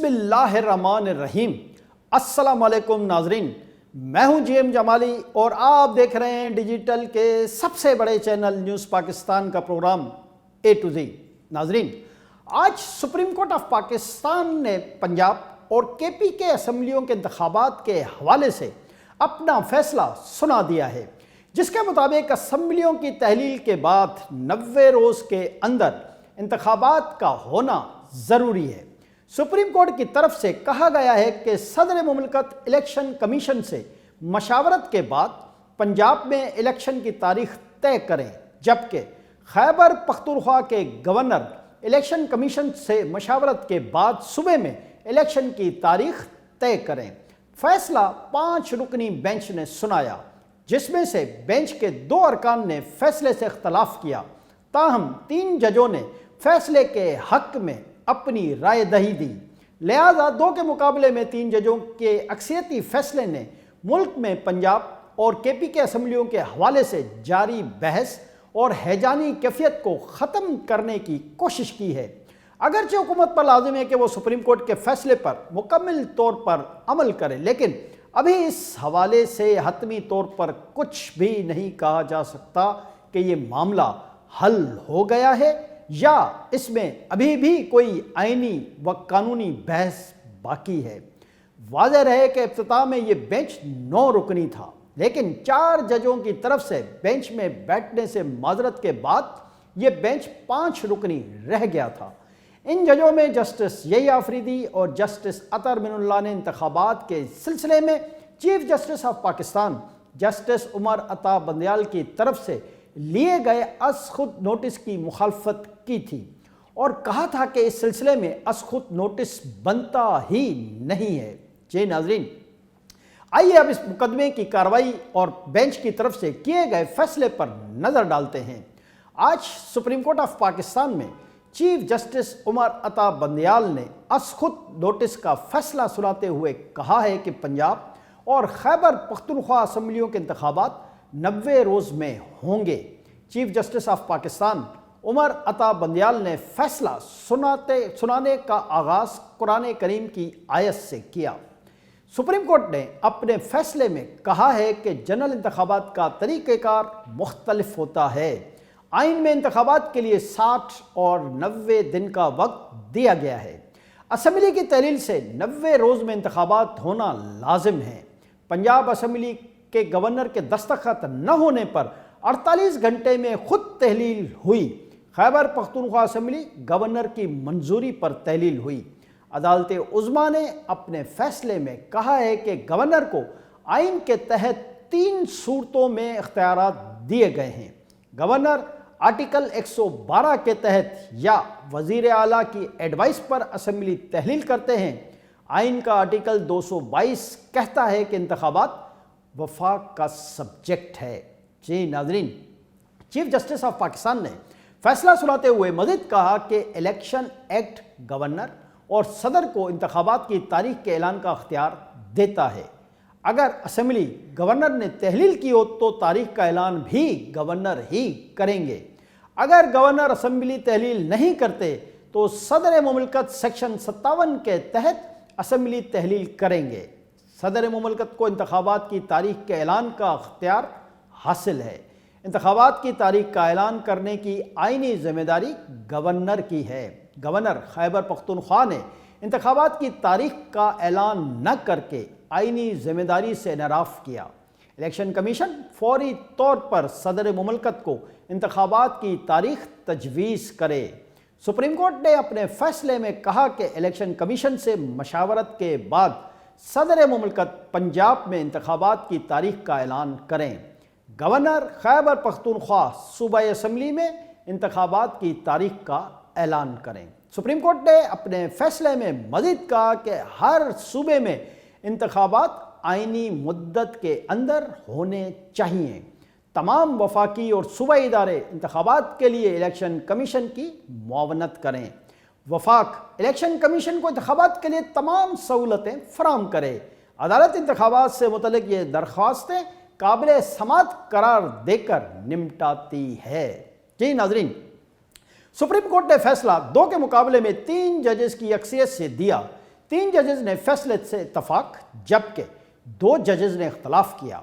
بسم اللہ الرحمن الرحیم۔ السلام علیکم ناظرین، میں ہوں جی ایم جمالی اور آپ دیکھ رہے ہیں ڈیجیٹل کے سب سے بڑے چینل نیوز پاکستان کا پروگرام اے ٹو زی۔ ناظرین، آج سپریم کورٹ آف پاکستان نے پنجاب اور کے پی کے اسمبلیوں کے انتخابات کے حوالے سے اپنا فیصلہ سنا دیا ہے، جس کے مطابق اسمبلیوں کی تحلیل کے بعد 90 روز کے اندر انتخابات کا ہونا ضروری ہے۔ سپریم کورٹ کی طرف سے کہا گیا ہے کہ صدر مملکت الیکشن کمیشن سے مشاورت کے بعد پنجاب میں الیکشن کی تاریخ طے کریں، جبکہ خیبر پختونخوا کے گورنر الیکشن کمیشن سے مشاورت کے بعد صوبے میں الیکشن کی تاریخ طے کریں۔ فیصلہ 5 رکنی بینچ نے سنایا، جس میں سے بینچ کے 2 ارکان نے فیصلے سے اختلاف کیا، تاہم 3 ججوں نے فیصلے کے حق میں اپنی رائے دہی دی، لہذا 2 کے مقابلے میں 3 ججوں کے اکثریتی فیصلے نے ملک میں پنجاب اور کے پی کے اسمبلیوں کے حوالے سے جاری بحث اور ہیجانی کیفیت کو ختم کرنے کی کوشش کی ہے۔ اگرچہ حکومت پر لازم ہے کہ وہ سپریم کورٹ کے فیصلے پر مکمل طور پر عمل کرے، لیکن ابھی اس حوالے سے حتمی طور پر کچھ بھی نہیں کہا جا سکتا کہ یہ معاملہ حل ہو گیا ہے یا اس میں ابھی بھی کوئی آئینی و قانونی بحث باقی ہے۔ واضح رہے کہ ابتداء میں یہ بینچ 9 رکنی تھا، لیکن 4 ججوں کی طرف سے بینچ میں بیٹھنے سے معذرت کے بعد یہ بینچ 5 رکنی رہ گیا تھا۔ ان ججوں میں جسٹس یحییٰ آفریدی اور جسٹس اطہر من اللہ نے انتخابات کے سلسلے میں chief justice of Pakistan justice Umar Ata Bandial کی طرف سے لیے گئے از خود نوٹس کی مخالفت کی تھی اور کہا تھا کہ اس سلسلے میں از خود نوٹس بنتا ہی نہیں ہے۔ جی ناظرین، آئیے اب اس مقدمے کی کارروائی اور بینچ کی طرف سے کیے گئے فیصلے پر نظر ڈالتے ہیں۔ آج سپریم کورٹ آف پاکستان میں چیف جسٹس عمر عطا بندیال نے از خود نوٹس کا فیصلہ سناتے ہوئے کہا ہے کہ پنجاب اور خیبر پختونخوا اسمبلیوں کے انتخابات 90 روز میں ہوں گے۔ چیف جسٹس آف پاکستان عمر عطا بندیال نے فیصلہ سنانے کا آغاز قرآن کریم کی آیت سے کیا۔ سپریم کورٹ نے اپنے فیصلے میں کہا ہے کہ جنرل انتخابات کا طریقہ کار مختلف ہوتا ہے۔ آئین میں انتخابات کے لیے 60 اور 90 دن کا وقت دیا گیا ہے۔ اسمبلی کی تحلیل سے 90 روز میں انتخابات ہونا لازم ہے۔ پنجاب اسمبلی کے گورنر کے دستخط نہ ہونے پر 48 گھنٹے میں خود تحلیل ہوئی۔ خیبر پختونخوا اسمبلی گورنر کی منظوری پر تحلیل ہوئی۔ عدالت عظمیٰ نے اپنے فیصلے میں کہا ہے کہ گورنر کو آئین کے تحت 3 صورتوں میں اختیارات دیے گئے ہیں۔ گورنر آرٹیکل 112 کے تحت یا وزیر اعلیٰ کی ایڈوائس پر اسمبلی تحلیل کرتے ہیں۔ آئین کا آرٹیکل 222 کہتا ہے کہ انتخابات وفاق کا سبجیکٹ ہے۔ جی ناظرین، چیف جسٹس آف پاکستان نے فیصلہ سناتے ہوئے مزید کہا کہ الیکشن ایکٹ گورنر اور صدر کو انتخابات کی تاریخ کے اعلان کا اختیار دیتا ہے۔ اگر اسمبلی گورنر نے تحلیل کی ہو تو تاریخ کا اعلان بھی گورنر ہی کریں گے۔ اگر گورنر اسمبلی تحلیل نہیں کرتے تو صدر مملکت سیکشن 57 کے تحت اسمبلی تحلیل کریں گے۔ صدر مملکت کو انتخابات کی تاریخ کے اعلان کا اختیار حاصل ہے۔ انتخابات کی تاریخ کا اعلان کرنے کی آئینی ذمہ داری گورنر کی ہے۔ گورنر خیبر پختونخوا نے انتخابات کی تاریخ کا اعلان نہ کر کے آئینی ذمہ داری سے انحراف کیا۔ الیکشن کمیشن فوری طور پر صدر مملکت کو انتخابات کی تاریخ تجویز کرے۔ سپریم کورٹ نے اپنے فیصلے میں کہا کہ الیکشن کمیشن سے مشاورت کے بعد صدر مملکت پنجاب میں انتخابات کی تاریخ کا اعلان کریں۔ گورنر خیبر پختونخوا صوبائی اسمبلی میں انتخابات کی تاریخ کا اعلان کریں۔ سپریم کورٹ نے اپنے فیصلے میں مزید کہا کہ ہر صوبے میں انتخابات آئینی مدت کے اندر ہونے چاہیے۔ تمام وفاقی اور صوبائی ادارے انتخابات کے لیے الیکشن کمیشن کی معاونت کریں۔ وفاق الیکشن کمیشن کو انتخابات کے لیے تمام سہولتیں فراہم کرے۔ عدالت انتخابات سے متعلق یہ درخواستیں قابل سماعت قرار دے کر نمٹاتی ہے۔ جی ناظرین، سپریم کورٹ نے فیصلہ 2 کے مقابلے میں 3 ججز کی اکثریت سے دیا۔ 3 ججز نے فیصلے سے اتفاق جبکہ 2 ججز نے اختلاف کیا۔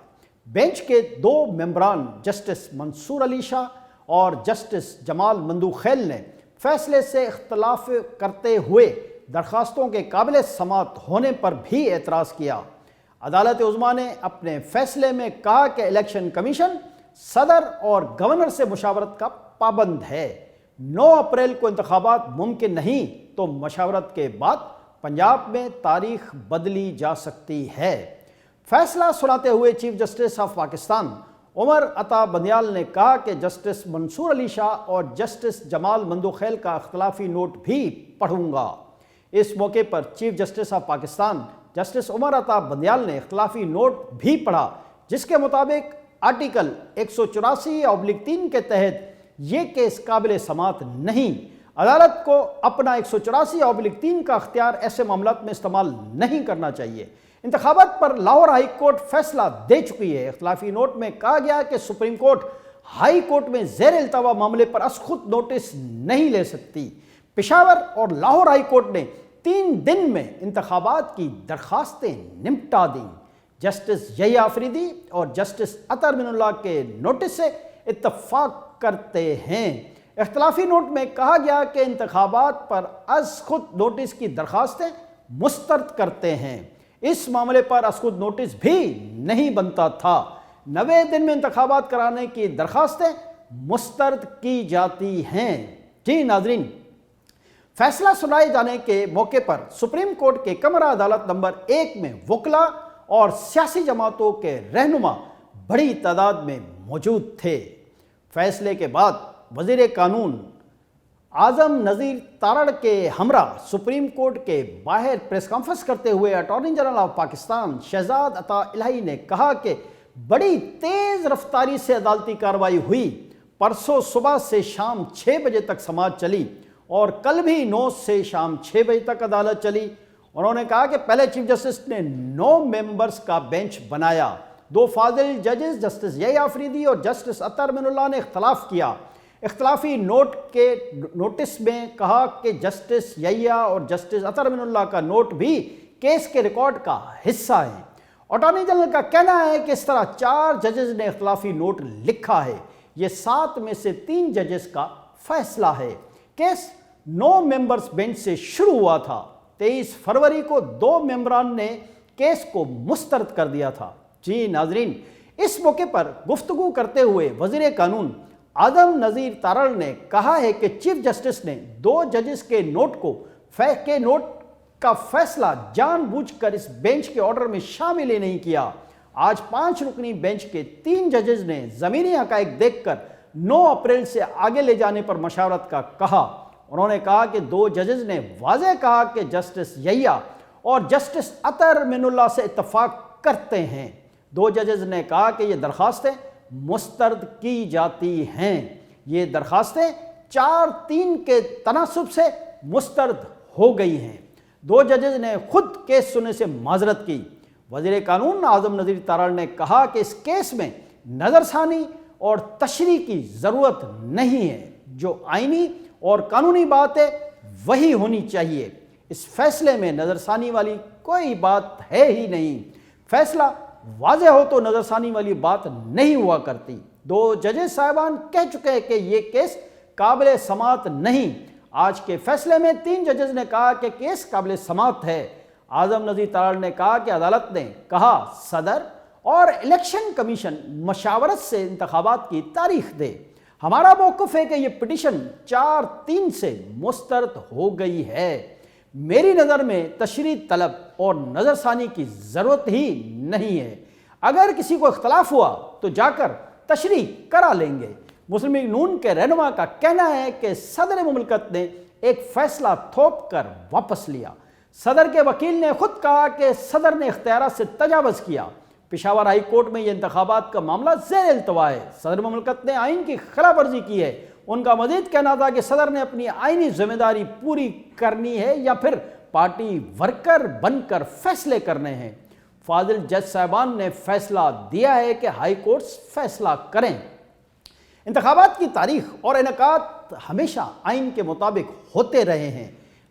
بینچ کے 2 ممبران جسٹس منصور علی شاہ اور جسٹس جمال مندوخیل نے فیصلے سے اختلاف کرتے ہوئے درخواستوں کے قابل سماعت ہونے پر بھی اعتراض کیا۔ عدالت عظمیٰ نے اپنے فیصلے میں کہا کہ الیکشن کمیشن صدر اور گورنر سے مشاورت کا پابند ہے۔ 9 اپریل کو انتخابات ممکن نہیں تو مشاورت کے بعد پنجاب میں تاریخ بدلی جا سکتی ہے۔ فیصلہ سناتے ہوئے چیف جسٹس آف پاکستان عمر عطا بندیال نے کہا کہ جسٹس منصور علی شاہ اور جسٹس جمال مندوخیل کا اختلافی نوٹ بھی پڑھوں گا۔ اس موقع پر chief justice of Pakistan justice Umar Ata Bandial نے اختلافی نوٹ بھی پڑھا، جس کے مطابق آرٹیکل 184/3 کے تحت یہ کیس قابل سماعت نہیں۔ عدالت کو اپنا 184/3 کا اختیار ایسے معاملات میں استعمال نہیں کرنا چاہیے۔ انتخابات پر لاہور ہائی کورٹ فیصلہ دے چکی ہے۔ اختلافی نوٹ میں کہا گیا کہ سپریم کورٹ ہائی کورٹ میں زیر التوا معاملے پر از خود نوٹس نہیں لے سکتی۔ پشاور اور لاہور ہائی کورٹ نے 3 دن میں انتخابات کی درخواستیں نمٹا دیں۔ جسٹس یحییٰ آفریدی اور جسٹس اطہر من اللہ کے نوٹس سے اتفاق کرتے ہیں۔ اختلافی نوٹ میں کہا گیا کہ انتخابات پر از خود نوٹس کی درخواستیں مسترد کرتے ہیں۔ اس معاملے پر از خود نوٹس بھی نہیں بنتا تھا۔ 90 دن میں انتخابات کرانے کی درخواستیں مسترد کی جاتی ہیں۔ جی ناظرین، فیصلہ سنائے جانے کے موقع پر سپریم کورٹ کے کمرہ عدالت نمبر 1 میں وکلاء اور سیاسی جماعتوں کے رہنما بڑی تعداد میں موجود تھے۔ فیصلے کے بعد وزیر قانون اعظم نذیر تارڑ کے ہمراہ سپریم کورٹ کے باہر پریس کانفرنس کرتے ہوئے attorney general of Pakistan Shahzad عطا الہی نے کہا کہ بڑی تیز رفتاری سے عدالتی کارروائی ہوئی۔ پرسوں صبح سے شام 6 بجے تک سماعت چلی اور کل بھی 9 سے شام 6 بجے تک عدالت چلی۔ انہوں نے کہا کہ پہلے چیف جسٹس نے 9 ممبرز کا بینچ بنایا۔ 2 فاضل ججز جسٹس یحییٰ آفریدی اور جسٹس اطہر من اللہ نے اختلاف کیا۔ اختلافی نوٹ کے نوٹس میں کہا کہ جسٹس یحییٰ اور جسٹس اطہر من اللہ کا نوٹ بھی کیس کے ریکارڈ کا حصہ ہے۔ اٹارنی جنرل کا کہنا ہے کہ اس طرح 4 ججز نے اختلافی نوٹ لکھا ہے۔ یہ 7 میں سے 3 ججز کا فیصلہ ہے۔ کیس 9 ممبرز بینچ سے شروع ہوا تھا۔ 23 فروری کو 2 ممبران نے کیس کو مسترد کر دیا تھا۔ جی ناظرین، اس موقع پر گفتگو کرتے ہوئے وزیر قانون اعظم نذیر تارڑ نے کہا ہے کہ چیف جسٹس نے 2 ججز کے نوٹ کا فیصلہ جان بوجھ کر اس بینچ کے آرڈر میں شامل ہی نہیں کیا۔ آج 5 رکنی بینچ کے 3 ججز نے زمینی حقائق دیکھ کر 9 اپریل سے آگے لے جانے پر مشاورت کا کہا۔ انہوں نے کہا کہ 2 ججز نے واضح کہا کہ جسٹس یحییٰ اور جسٹس اطہر من اللہ سے اتفاق کرتے ہیں۔ 2 ججز نے کہا کہ یہ درخواستیں مسترد کی جاتی ہیں۔ یہ درخواستیں 4-3 کے تناسب سے مسترد ہو گئی ہیں۔ 2 ججز نے خود کیس سننے سے معذرت کی۔ وزیر قانون اعظم نذیر تارڑ نے کہا کہ اس کیس میں نظر ثانی اور تشریح کی ضرورت نہیں ہے۔ جو آئینی اور قانونی بات ہے وہی ہونی چاہیے۔ اس فیصلے میں نظر ثانی والی کوئی بات ہے ہی نہیں۔ فیصلہ واضح ہو تو نظر ثانی والی بات نہیں ہوا کرتی۔ 2 ججز صاحبان کہہ چکے ہیں کہ یہ کیس قابل سماعت نہیں۔ آج کے فیصلے میں 3 ججز نے کہا کہ کیس قابل سماعت ہے۔ اعظم نذیر تارڑ نے کہا کہ عدالت نے کہا صدر اور الیکشن کمیشن مشاورت سے انتخابات کی تاریخ دے۔ ہمارا موقف ہے کہ یہ پٹیشن 4-3 سے مسترد ہو گئی ہے۔ میری نظر میں تشریح طلب اور نظر ثانی کی ضرورت ہی نہیں ہے۔ اگر کسی کو اختلاف ہوا تو جا کر تشریح کرا لیں گے۔ مسلم لیگ نون کے رہنما کا کہنا ہے کہ صدر مملکت نے ایک فیصلہ تھوپ کر واپس لیا۔ صدر کے وکیل نے خود کہا کہ صدر نے اختیارات سے تجاوز کیا۔ پشاور ہائی کورٹ میں یہ انتخابات کا معاملہ زیر التوا ہے۔ صدر مملکت نے آئین کی خلاف ورزی کی ہے۔ ان کا مزید کہنا تھا کہ صدر نے اپنی آئینی ذمہ داری پوری کرنی ہے یا پھر پارٹی ورکر بن کر فیصلے کرنے ہیں۔ فاضل جج صاحبان نے فیصلہ دیا ہے کہ ہائی کورٹس فیصلہ کریں۔ انتخابات کی تاریخ اور انعقاد ہمیشہ آئین کے مطابق ہوتے رہے ہیں۔